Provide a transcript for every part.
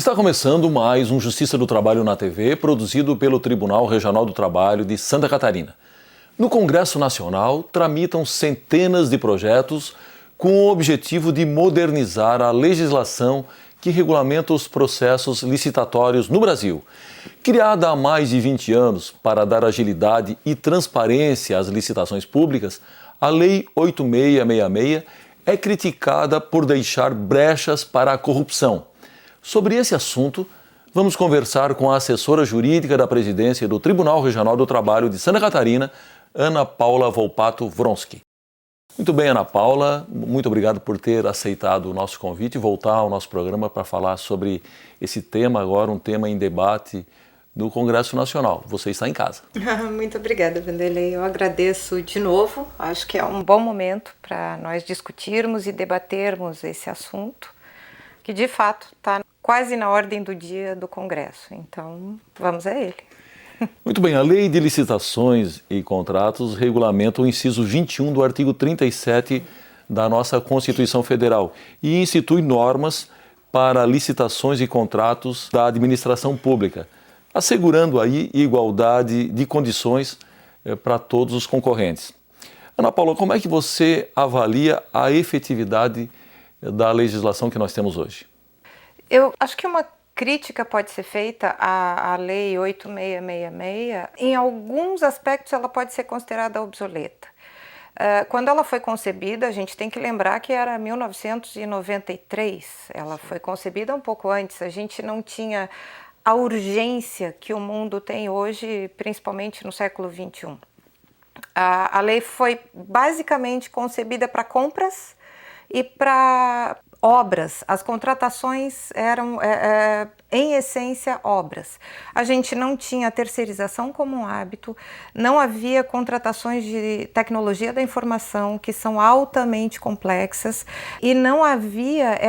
Está começando mais um Justiça do Trabalho na TV, produzido pelo Tribunal Regional do Trabalho de Santa Catarina. No Congresso Nacional, tramitam centenas de projetos com o objetivo de modernizar a legislação que regulamenta os processos licitatórios no Brasil. Criada há mais de 20 anos para dar agilidade e transparência às licitações públicas, a Lei 8666 é criticada por deixar brechas para a corrupção. Sobre esse assunto, vamos conversar com a assessora jurídica da presidência do Tribunal Regional do Trabalho de Santa Catarina, Ana Paula Volpato Wronski. Muito bem, Ana Paula, muito obrigado por ter aceitado o nosso convite e voltar ao nosso programa para falar sobre esse tema agora, um tema em debate no Congresso Nacional. Você está em casa. Muito obrigada, Vanderlei. Eu agradeço de novo. Acho que é um bom momento para nós discutirmos e debatermos esse assunto, que de fato está quase na ordem do dia do Congresso. Então, vamos a ele. Muito bem, a Lei de Licitações e Contratos regulamenta o inciso 21 do artigo 37 da nossa Constituição Federal e institui normas para licitações e contratos da administração pública, assegurando aí igualdade de condições para todos os concorrentes. Ana Paula, como é que você avalia a efetividade da legislação que nós temos hoje? Eu acho que uma crítica pode ser feita à Lei 8666. Em alguns aspectos ela pode ser considerada obsoleta. Quando ela foi concebida, a gente tem que lembrar que era 1993. Ela foi concebida um pouco antes. A gente não tinha a urgência que o mundo tem hoje, principalmente no século XXI. A lei foi basicamente concebida para compras e para obras. As contratações eram, em essência, obras. A gente não tinha a terceirização como um hábito, não havia contratações de tecnologia da informação, que são altamente complexas, e não havia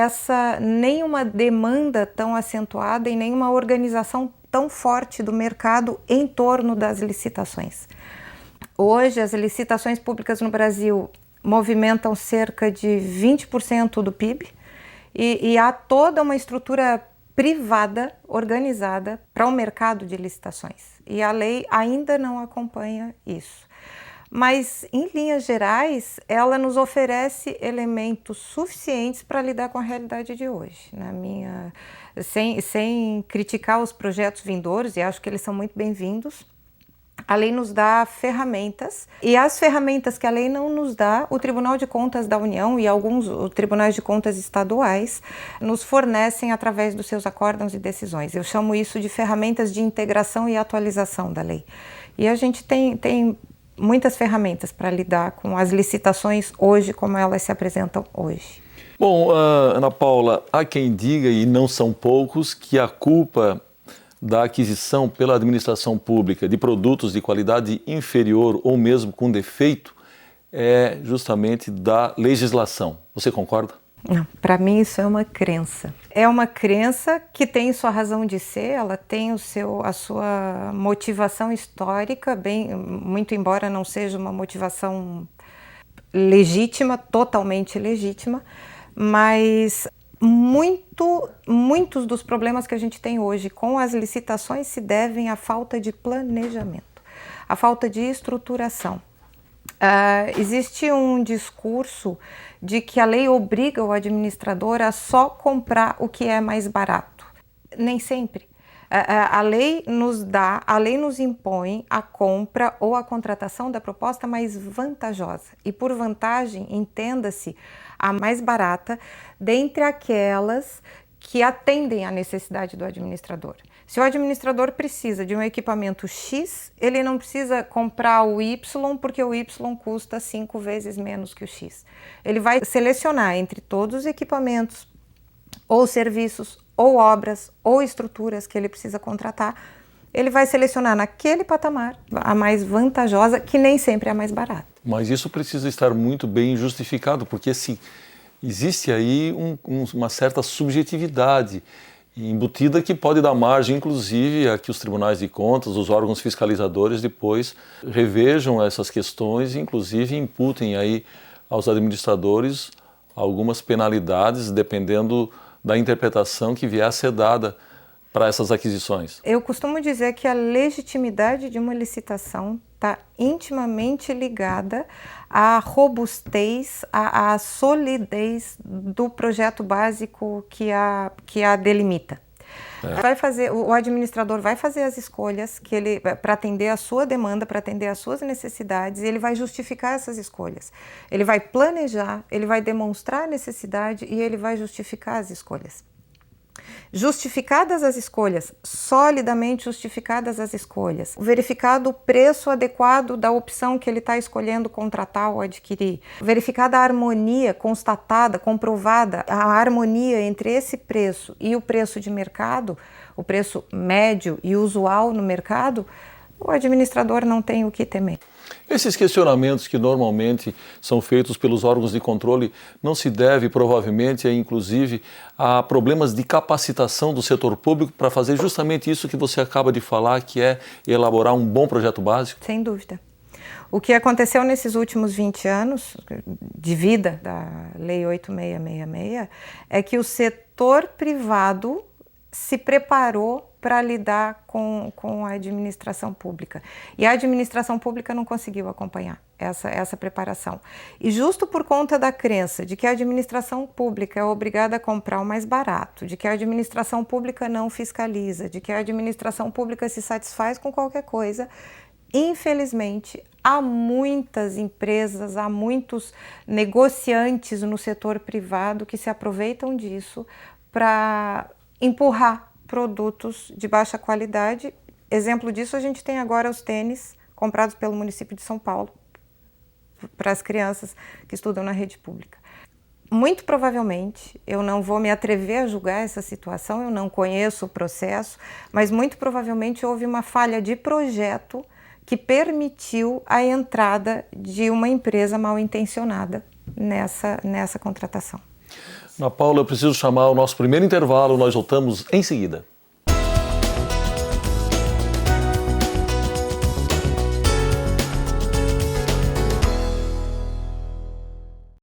nenhuma demanda tão acentuada e nenhuma organização tão forte do mercado em torno das licitações. Hoje, as licitações públicas no Brasil movimentam cerca de 20% do PIB e há toda uma estrutura privada organizada para o mercado de licitações. E a lei ainda não acompanha isso. Mas, em linhas gerais, ela nos oferece elementos suficientes para lidar com a realidade de hoje. Sem criticar os projetos vindouros, e acho que eles são muito bem-vindos, a lei nos dá ferramentas, e as ferramentas que a lei não nos dá, o Tribunal de Contas da União e alguns tribunais de contas estaduais nos fornecem através dos seus acórdãos e decisões. Eu chamo isso de ferramentas de integração e atualização da lei. E a gente tem muitas ferramentas para lidar com as licitações hoje, como elas se apresentam hoje. Bom, Ana Paula, há quem diga, e não são poucos, que a culpa da aquisição pela administração pública de produtos de qualidade inferior ou mesmo com defeito é justamente da legislação. Você concorda? Não, para mim isso é uma crença. É uma crença que tem sua razão de ser, ela tem a sua motivação histórica, muito embora não seja uma motivação legítima, totalmente legítima, mas muitos dos problemas que a gente tem hoje com as licitações se devem à falta de planejamento, à falta de estruturação. Existe um discurso de que a lei obriga o administrador a só comprar o que é mais barato. Nem sempre. A lei nos impõe a compra ou a contratação da proposta mais vantajosa. E por vantagem, entenda-se a mais barata dentre aquelas que atendem à necessidade do administrador. Se o administrador precisa de um equipamento X, ele não precisa comprar o Y porque o Y custa 5 vezes menos que o X. Ele vai selecionar entre todos os equipamentos ou serviços ou obras ou estruturas que ele precisa contratar, ele vai selecionar naquele patamar a mais vantajosa, que nem sempre é a mais barata. Mas isso precisa estar muito bem justificado, porque existe aí uma certa subjetividade embutida que pode dar margem, inclusive, a que os tribunais de contas, os órgãos fiscalizadores depois revejam essas questões e, inclusive, imputem aí aos administradores algumas penalidades, dependendo da interpretação que vier a ser dada para essas aquisições? Eu costumo dizer que a legitimidade de uma licitação está intimamente ligada à robustez, à solidez do projeto básico que a delimita. O administrador vai fazer as escolhas para atender a sua demanda, para atender às suas necessidades, e ele vai justificar essas escolhas. Ele vai planejar, ele vai demonstrar a necessidade e ele vai justificar as escolhas. Justificadas as escolhas, solidamente justificadas as escolhas, verificado o preço adequado da opção que ele está escolhendo contratar ou adquirir, verificada a harmonia constatada, comprovada, a harmonia entre esse preço e o preço de mercado, o preço médio e usual no mercado, o administrador não tem o que temer. Esses questionamentos que normalmente são feitos pelos órgãos de controle não se deve provavelmente, inclusive, a problemas de capacitação do setor público para fazer justamente isso que você acaba de falar, que é elaborar um bom projeto básico? Sem dúvida. O que aconteceu nesses últimos 20 anos de vida da Lei 8666 é que o setor privado se preparou para lidar com a administração pública. E a administração pública não conseguiu acompanhar essa preparação. E justo por conta da crença de que a administração pública é obrigada a comprar o mais barato, de que a administração pública não fiscaliza, de que a administração pública se satisfaz com qualquer coisa, infelizmente, há muitas empresas, há muitos negociantes no setor privado que se aproveitam disso para empurrar produtos de baixa qualidade. Exemplo disso, a gente tem agora os tênis comprados pelo município de São Paulo para as crianças que estudam na rede pública. Muito provavelmente, eu não vou me atrever a julgar essa situação, eu não conheço o processo, mas muito provavelmente houve uma falha de projeto que permitiu a entrada de uma empresa mal intencionada nessa contratação. Ana Paula, eu preciso chamar o nosso primeiro intervalo, nós voltamos em seguida.